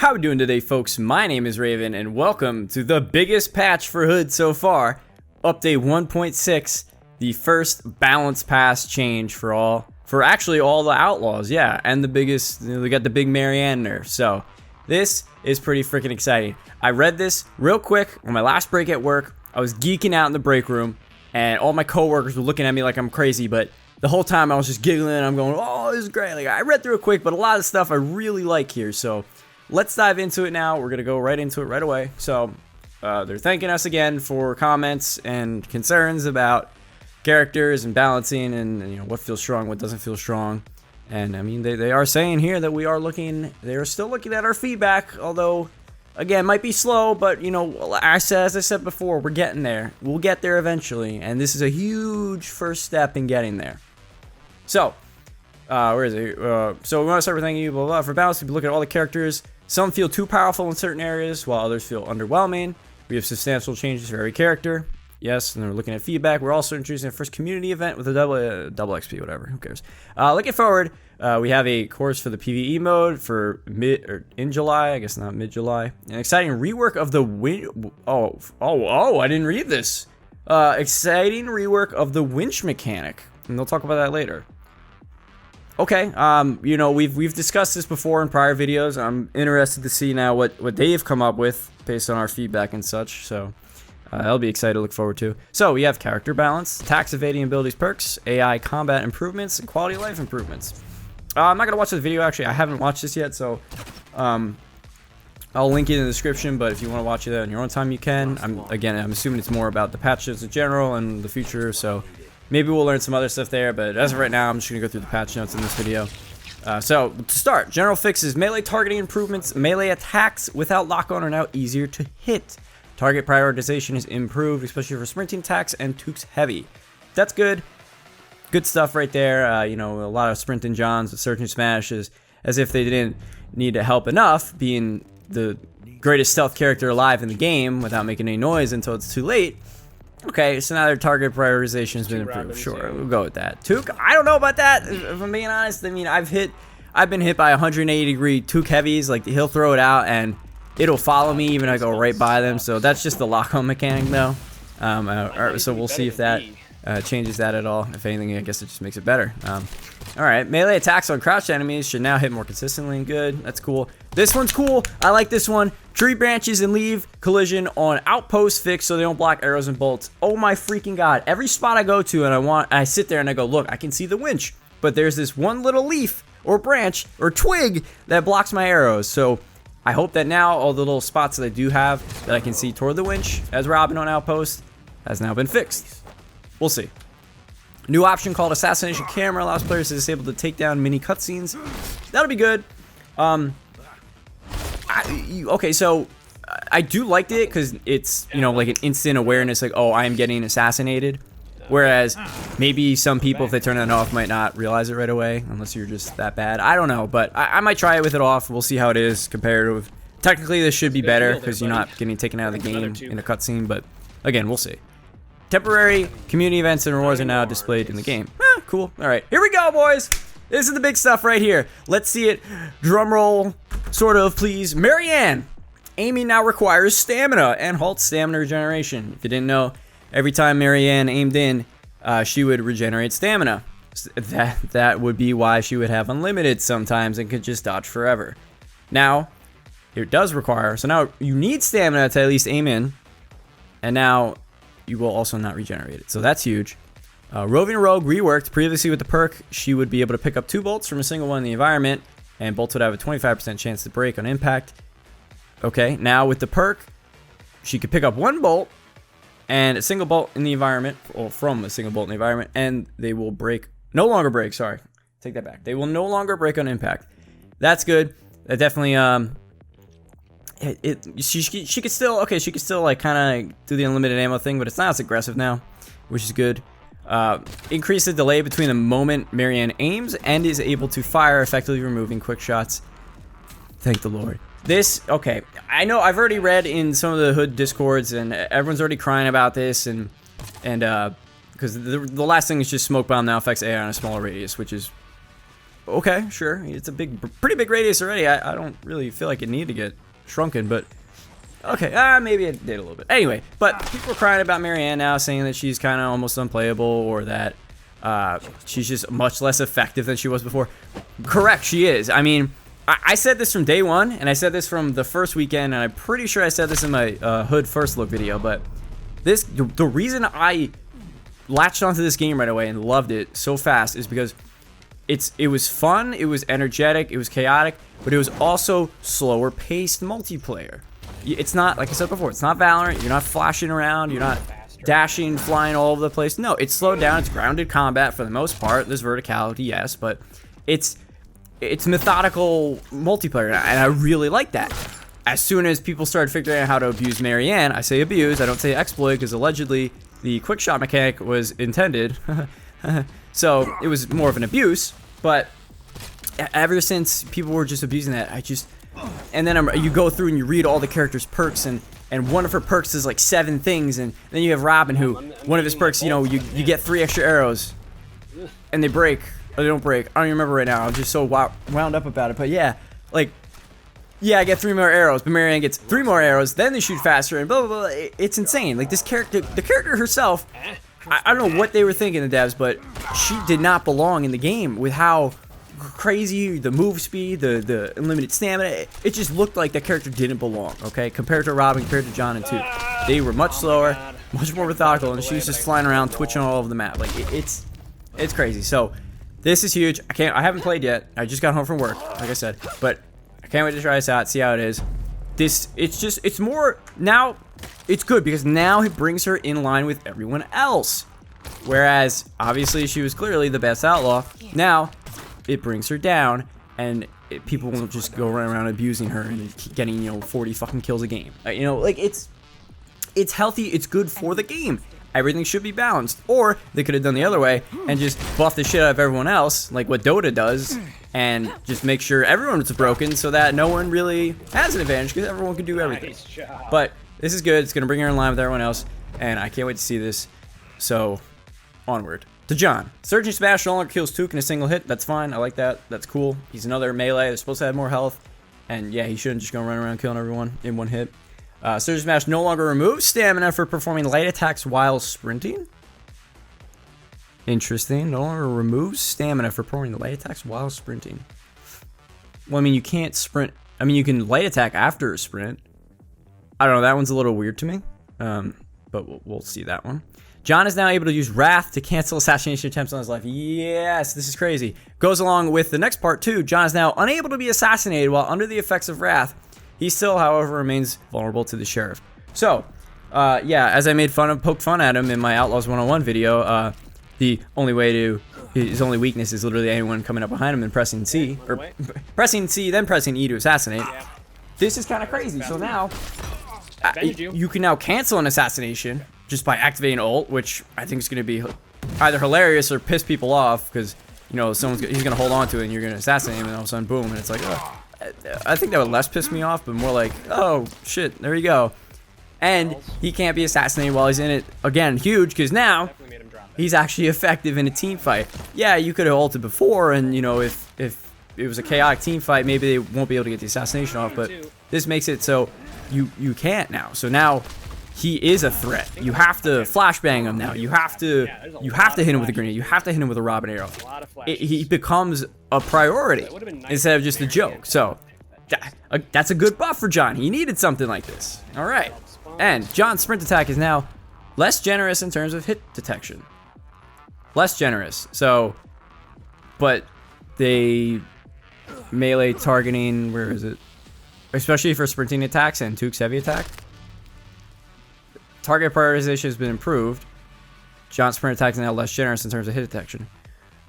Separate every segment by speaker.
Speaker 1: How we doing today, folks? My name is Raven, and welcome to the biggest patch for Hood so far, update 1.6, the first balance pass change for actually all the Outlaws, yeah, and the biggest, we got the big Marianne NERF, so this is pretty freaking exciting. I read this real quick on my last break at work. I was geeking out in the break room, and all my coworkers were looking at me like I'm crazy, but the whole time I was just giggling, and I'm going, oh, this is great. Like, I read through it quick, but a lot of stuff I really like here, so let's dive into it now. We're going to go right into it right away. So, they're thanking us again for comments and concerns about characters and balancing and you know, what feels strong, what doesn't feel strong. And I mean, they are saying here that they are still looking at our feedback, although, again, might be slow, but, you know, as I said before, we're getting there. We'll get there eventually, and this is a huge first step in getting there. So, where is it? So we want to start with thanking you, blah, blah, blah. For balance, we look at all the characters. Some feel too powerful in certain areas, while others feel underwhelming. We have substantial changes for every character. Yes, and then we're looking at feedback. We're also introducing a first community event with a double XP, whatever. Who cares? Looking forward, we have a course for the PvE mode for in July. I guess not mid-July. An exciting rework of the I didn't read this. Exciting rework of the winch mechanic, and they'll talk about that later. Okay, you know, we've discussed this before in prior videos. I'm interested to see now what they've come up with based on our feedback and such, so that'll be exciting to look forward to. So we have character balance, attacks, evading abilities, perks, AI combat improvements, and quality of life improvements. I'm not going to watch this video, actually. I haven't watched this yet, so I'll link it in the description, but if you want to watch it on your own time, you can. I'm assuming it's more about the patches in general and the future, so maybe we'll learn some other stuff there, but as of right now, I'm just going to go through the patch notes in this video. So, to start, general fixes, melee targeting improvements, melee attacks without lock-on are now easier to hit. Target prioritization is improved, especially for sprinting attacks and Tooke's heavy. That's good. Good stuff right there. You know, a lot of sprinting Johns with Surge and Smashes, as if they didn't need help enough, being the greatest stealth character alive in the game without making any noise until it's too late. Okay, so now their target prioritization has been improved. Sure, we'll go with that. Tooke, I don't know about that, if I'm being honest. I mean, I've been hit by 180-degree Tooke heavies. Like, he'll throw it out, and it'll follow me even if I go right by them. So that's just the lock-on mechanic, though. So we'll see if that changes that at all. If anything, I guess it just makes it better. Alright, melee attacks on crouched enemies should now hit more consistently and good. That's cool. This one's cool. I like this one. Tree branches and leave collision on outposts fixed so they don't block arrows and bolts. Oh my freaking god. Every spot I go to and I sit there and I go, look, I can see the winch, but there's this one little leaf or branch or twig that blocks my arrows. So I hope that now all the little spots that I do have that I can see toward the winch as Robin on outpost has now been fixed. We'll see. New option called Assassination Camera allows players to disable the takedown mini cutscenes. That'll be good. Okay, so I do like it because it's, you know, like an instant awareness, like, oh, I am getting assassinated. Whereas maybe some people, if they turn that off, might not realize it right away, unless you're just that bad. I don't know, but I might try it with it off. We'll see how it is compared with. Technically, this should be better because you're not getting taken out of the game in a cutscene, but again, we'll see. Temporary community events and rewards are now displayed in the game. Cool. All right, here we go, boys. This is the big stuff right here. Let's see it. Drum roll, sort of, please. Marianne. Aiming now requires stamina and halts stamina regeneration. If you didn't know, every time Marianne aimed in, she would regenerate stamina. That would be why she would have unlimited sometimes and could just dodge forever. Now, it does require, so now you need stamina to at least aim in, and now you will also not regenerate it. So that's huge. Roving Rogue reworked. Previously with the perk, she would be able to pick up 2 bolts from a single one in the environment, and bolts would have a 25% chance to break on impact. Okay, now with the perk, she could pick up 1 bolt and a single bolt in the environment, or from a single bolt in the environment, and they will no longer break, sorry. Take that back. They will no longer break on impact. That's good. That definitely, she could still like kind of do the unlimited ammo thing, but it's not as aggressive now, which is good. Increase the delay between the moment Marianne aims and is able to fire, effectively removing quick shots. Thank the Lord. Okay, I know I've already read in some of the Hood discords, and everyone's already crying about this, and because the last thing is just smoke bomb now affects AI on a smaller radius, which is Okay, sure. It's a pretty big radius already. I don't really feel like it needed to get shrunken, but okay, maybe it did a little bit. Anyway, but people are crying about Marianne now, saying that she's kind of almost unplayable, or that she's just much less effective than she was before. Correct, she is. I mean, I said this from day one, and I said this from the first weekend, and I'm pretty sure I said this in my Hood First Look video, but the reason I latched onto this game right away and loved it so fast is because it was fun, it was energetic, it was chaotic, but it was also slower paced multiplayer. It's not, like I said before, it's not Valorant. You're not flashing around, you're not dashing, flying all over the place. No, it's slowed down, it's grounded combat for the most part. There's verticality, yes, but it's methodical multiplayer, and I really like that. As soon as people started figuring out how to abuse Marianne, I say abuse, I don't say exploit, because allegedly the quick shot mechanic was intended. So it was more of an abuse, but ever since people were just abusing that, and then you go through and you read all the characters' perks, and one of her perks is like 7 things, and then you have Robin, who one of his perks, you know, you get 3 extra arrows, and they break, or they don't break. I don't even remember right now. I'm just so wound up about it, but yeah, like, yeah, I get 3 more arrows, but Marianne gets 3 more arrows, then they shoot faster, and blah, blah, blah. It's insane. Like, this character, the character herself, I don't know what they were thinking, the devs, but she did not belong in the game with how crazy the move speed, the unlimited stamina. It just looked like that character didn't belong, okay? Compared to Robin, compared to John and Tooke. They were much slower, much more methodical, and she was just flying around, twitching all over the map. Like, it's crazy. So, this is huge. I haven't played yet. I just got home from work, like I said, but I can't wait to try this out, see how it is. It's more, now, it's good because now it brings her in line with everyone else. Whereas, obviously, she was clearly the best outlaw. Now, it brings her down, and people won't just go around abusing her and getting, you know, 40 fucking kills a game. You know, like, it's healthy, it's good for the game. Everything should be balanced. Or they could have done the other way and just buff the shit out of everyone else, like what Dota does, and just make sure everyone's broken so that no one really has an advantage, because everyone can do everything. But this is good. It's going to bring her in line with everyone else, and I can't wait to see this. So, onward. To John. Surging Smash no longer kills Tooke in a single hit. That's fine. I like that. That's cool. He's another melee. They're supposed to have more health. And yeah, he shouldn't just go run around killing everyone in one hit. Surging Smash no longer removes stamina for performing light attacks while sprinting. Interesting. No longer removes stamina for performing light attacks while sprinting. Well, I mean, you can't sprint. I mean, you can light attack after a sprint. I don't know. That one's a little weird to me. But we'll see that one. John is now able to use Wrath to cancel assassination attempts on his life. Yes, this is crazy. Goes along with the next part too. John is now unable to be assassinated while under the effects of Wrath. He still, however, remains vulnerable to the sheriff. So, yeah, as I poked fun at him in my Outlaws 101 video, the only way to, his only weakness is literally anyone coming up behind him and pressing C, or pressing C, then pressing E to assassinate. This is kind of crazy. So now, you can now cancel an assassination just by activating ult, which I think is going to be either hilarious or piss people off, because, you know, he's going to hold on to it and you're going to assassinate him, and all of a sudden, boom, and it's like, oh. I think that would less piss me off, but more like, oh, shit, there you go. And he can't be assassinated while he's in it. Again, huge, because now he's actually effective in a team fight. Yeah, you could have ulted before, and, you know, if it was a chaotic team fight, maybe they won't be able to get the assassination off, but this makes it so you can't now. So now he is a threat. You have to flashbang him now. You have to hit him with a grenade. You have to hit him with a Robin arrow. He becomes a priority instead of just a joke. So that's a good buff for John. He needed something like this. All right. And John's sprint attack is now less generous in terms of hit detection. Less generous. So, but they melee targeting, where is it? Especially for sprinting attacks and Tooke's heavy attack. Target prioritization has been improved. John's sprint attack is now less generous in terms of hit detection.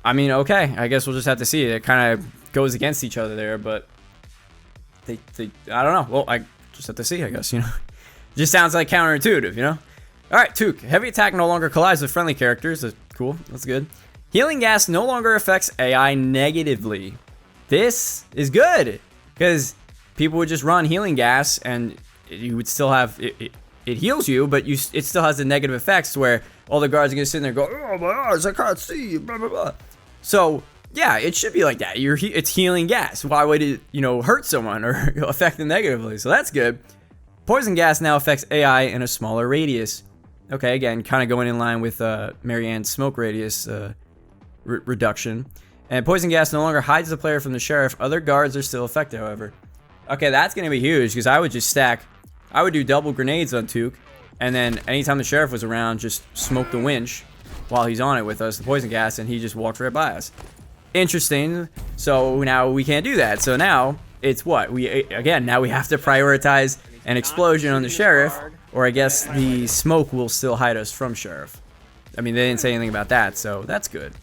Speaker 1: I mean, okay, I guess we'll just have to see. It kind of goes against each other there, but they I don't know. Well, I just have to see, I guess, you know. It just sounds like counterintuitive, you know. All right, Tooke. Heavy attack no longer collides with friendly characters. That's cool. That's good. Healing gas no longer affects AI negatively. This is good, because people would just run healing gas and you would still have it heals you, but it still has the negative effects where all the guards are gonna sit there and go, oh my eyes, I can't see, blah blah blah. So Yeah, it should be like that. It's healing gas. Why would it, hurt someone or affect them negatively? So that's good. Poison gas now affects AI in a smaller radius. Okay, again, kind of going in line with Marianne's smoke radius reduction. And poison gas no longer hides the player from the sheriff. Other guards are still affected, however. Okay, that's going to be huge because I would just I would do double grenades on Tooke. And then anytime the sheriff was around, just smoke the winch while he's on it with us, the poison gas, and he just walked right by us. Interesting. So now we can't do that. So now it's what? Now we have to prioritize an explosion on the sheriff, or I guess the smoke will still hide us from sheriff. I mean, they didn't say anything about that, so that's good.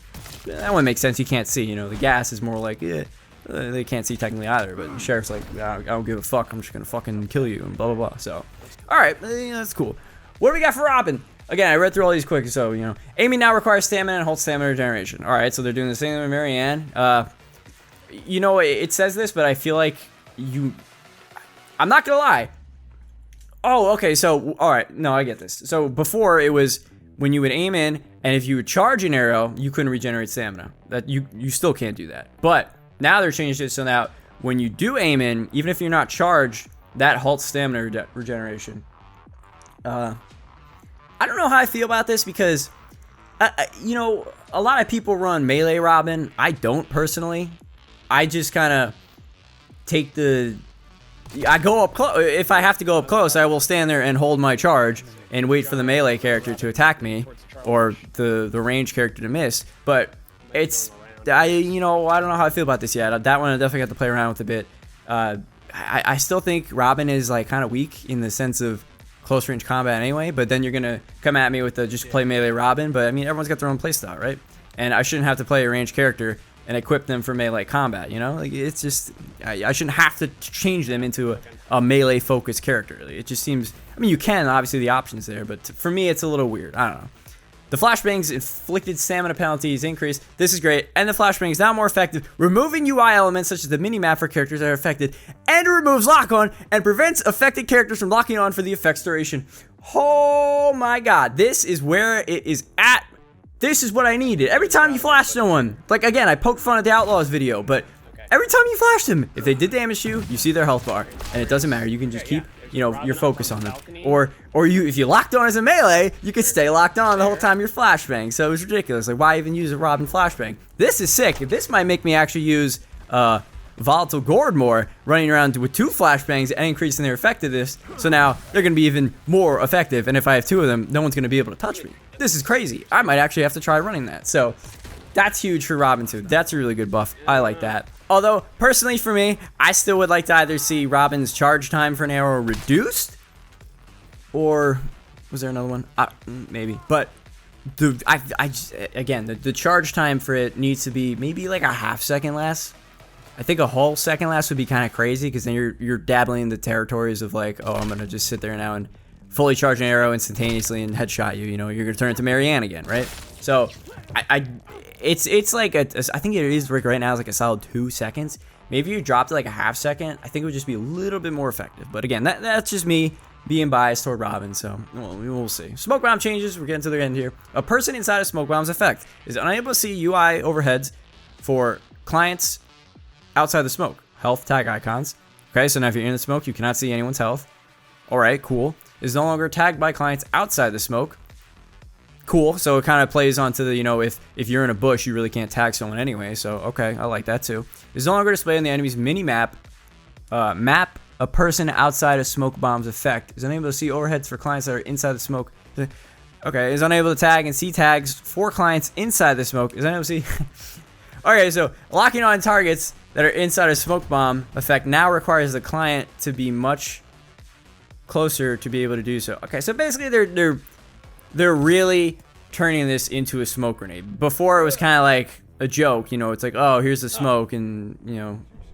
Speaker 1: That one makes sense. You can't see, the gas is more like, they can't see technically either, but the sheriff's like, I don't give a fuck, I'm just gonna fucking kill you, and blah, blah, blah. So, alright, that's cool. What do we got for Robin? Again, I read through all these quick, so, aiming now requires stamina and holds stamina regeneration. Alright, so they're doing the same thing with Marianne. It says this, but I feel like I'm not gonna lie. Oh, okay, so, alright, no, I get this. So, before, it was when you would aim in, and if you would charge an arrow, you couldn't regenerate stamina. That you still can't do that. But, now they're changing it so now, when you do aim in, even if you're not charged, that halts stamina regeneration. I don't know how I feel about this, because, a lot of people run melee Robin. I don't, personally. I just kind of take I go up close. If I have to go up close, I will stand there and hold my charge and wait for the melee character to attack me, or the range character to miss. But it's, I don't know how I feel about this yet. That one I definitely got to play around with a bit. I still think Robin is like kind of weak in the sense of close range combat anyway, but then you're gonna come at me with the just play melee Robin. But I mean, everyone's got their own playstyle, right? And I shouldn't have to play a ranged character and equip them for melee combat, like it's just, I shouldn't have to change them into a melee focused character. It just seems, I mean, you can, obviously the option's there, but for me it's a little weird. I don't know. The flashbangs inflicted stamina penalties increase. This is great. And the flashbang is now more effective, removing UI elements such as the minimap for characters that are affected, and removes lock on and prevents affected characters from locking on for the effect's duration. Oh my god, this is where it is at. This is what I needed. Every time you flash someone, like again, I poked fun at the Outlaws video, but every time you flash them, if they did damage you, you see their health bar, and it doesn't matter. You can just keep, your focus on them. Or if you locked on as a melee, you could stay locked on the whole time you're flashbang. So it was ridiculous. Like, why even use a Robin flashbang? This is sick. This might make me actually use Volatile Gourd more, running around with 2 flashbangs and increasing their effectiveness. So now they're going to be even more effective. And if I have 2 of them, no one's going to be able to touch me. This is crazy. I might actually have to try running that. So that's huge for Robin too. That's a really good buff. I like that. Although, personally for me, I still would like to either see Robin's charge time for an arrow reduced, or was there another one? Maybe. But the charge time for it needs to be maybe like a half second less. I think a whole second less would be kind of crazy, because then you're dabbling in the territories of like, oh, I'm gonna just sit there now and fully charge an arrow instantaneously and headshot you. You're gonna turn into Marianne again, right? So it's like I think it is right now is like a solid 2 seconds. Maybe if you dropped it like a half second, I think it would just be a little bit more effective. But again, that's just me being biased toward Robin, so we'll see. Smoke bomb changes. We're getting to the end here. A person inside a smoke bomb's effect is unable to see UI overheads for clients outside the smoke. Health tag icons. Okay, so now if you're in the smoke, you cannot see anyone's health. Alright, cool. Is no longer tagged by clients outside the smoke. Cool. So it kind of plays onto the, if you're in a bush, you really can't tag someone anyway. So, okay, I like that too. Is no longer displayed on the enemy's mini-map. Map a person outside a smoke bomb's effect. Is unable to see overheads for clients that are inside the smoke. Okay, is unable to tag and see tags for clients inside the smoke. Is unable to see... Okay, so locking on targets that are inside a smoke bomb effect now requires the client to be much closer to be able to do so. Okay, so basically they're really turning this into a smoke grenade. Before it was kind of like a joke, it's like, oh, here's the smoke, and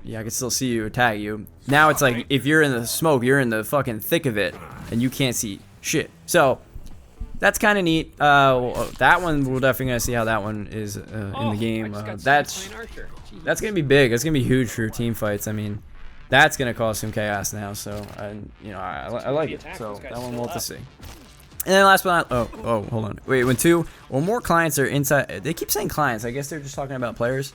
Speaker 1: yeah, I can still see you or tag you. Now it's like, if you're in the smoke, you're in the fucking thick of it, and you can't see shit. So that's kind of neat. That one, we're definitely gonna see how that one is in the game. That's gonna be big. That's gonna be huge for your team fights. I mean, that's gonna cause some chaos now. So I like it. So that one we'll have to see. And then last but not, hold on. Wait, when 2 or more clients are inside, they keep saying clients. I guess they're just talking about players.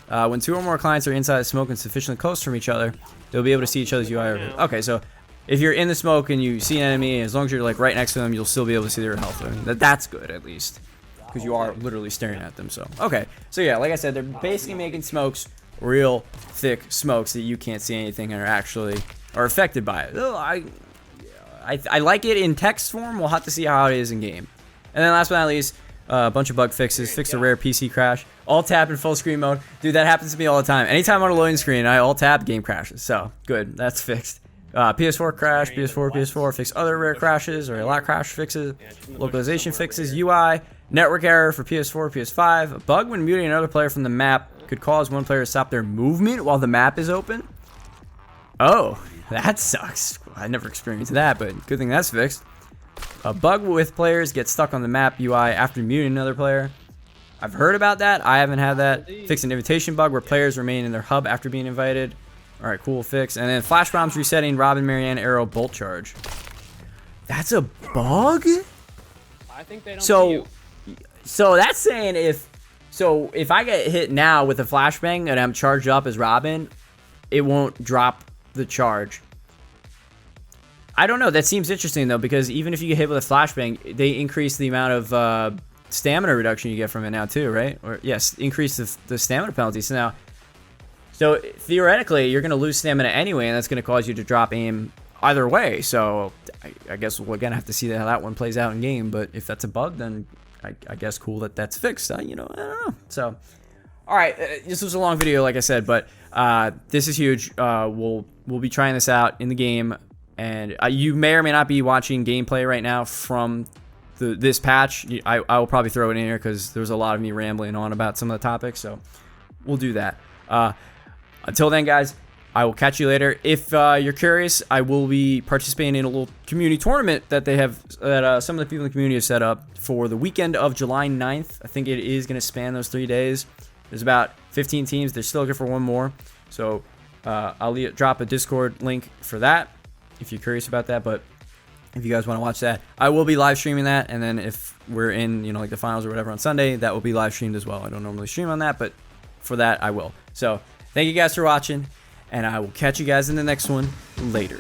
Speaker 1: When 2 or more clients are inside the smoke and sufficiently close from each other, they'll be able to see each other's UI. Okay, so if you're in the smoke and you see an enemy, as long as you're like right next to them, you'll still be able to see their health. I mean, that's good at least, because you are literally staring at them. So okay, so yeah, like I said, they're basically making smokes real thick smokes that you can't see anything and are affected by it. I like it in text form. We'll have to see how it is in game. And then last but not least, a bunch of bug fixes. Fix a rare PC crash. Alt tab in full screen mode. Dude, that happens to me all the time. Anytime on a loading screen, I alt tab, game crashes. So good, that's fixed. PS4 crash, PS4, fix other rare crashes or a lot crash fixes. Localization fixes, UI, network error for PS4, PS5. A bug when muting another player from the map could cause one player to stop their movement while the map is open. Oh, that sucks. I never experienced that, but good thing that's fixed. A bug with players get stuck on the map UI after muting another player. I've heard about that. I haven't had that. Fix an invitation bug where players remain in their hub after being invited. All right, cool fix. And then flash bombs resetting Robin, Marianne, arrow, bolt charge. That's a bug?
Speaker 2: I think they don't see you.
Speaker 1: So that's saying if I get hit now with a flashbang and I'm charged up as Robin, it won't drop the charge. I don't know. That seems interesting though, because even if you get hit with a flashbang, they increase the amount of stamina reduction you get from it now too, right? Or yes, increase the stamina penalty. So theoretically, you're going to lose stamina anyway, and that's going to cause you to drop aim either way. So I guess we're going to have to see how that one plays out in game. But if that's a bug, then I guess cool that that's fixed. You know, I don't know. So, all right, this was a long video, like I said, but this is huge. We'll be trying this out in the game, and you may or may not be watching gameplay right now from this patch. I will probably throw it in here because there's a lot of me rambling on about some of the topics. So we'll do that. Until then, guys, I will catch you later. If you're curious, I will be participating in a little community tournament that they have, that some of the people in the community have set up for the weekend of July 9th. I think it is going to span those 3 days. There's about 15 teams. They're still looking for one more. So I'll drop a Discord link for that if you're curious about that. But if you guys want to watch that, I will be live streaming that. And then if we're in, you know, like the finals or whatever on Sunday, that will be live streamed as well. I don't normally stream on that, but for that, I will. So thank you guys for watching, and I will catch you guys in the next one later.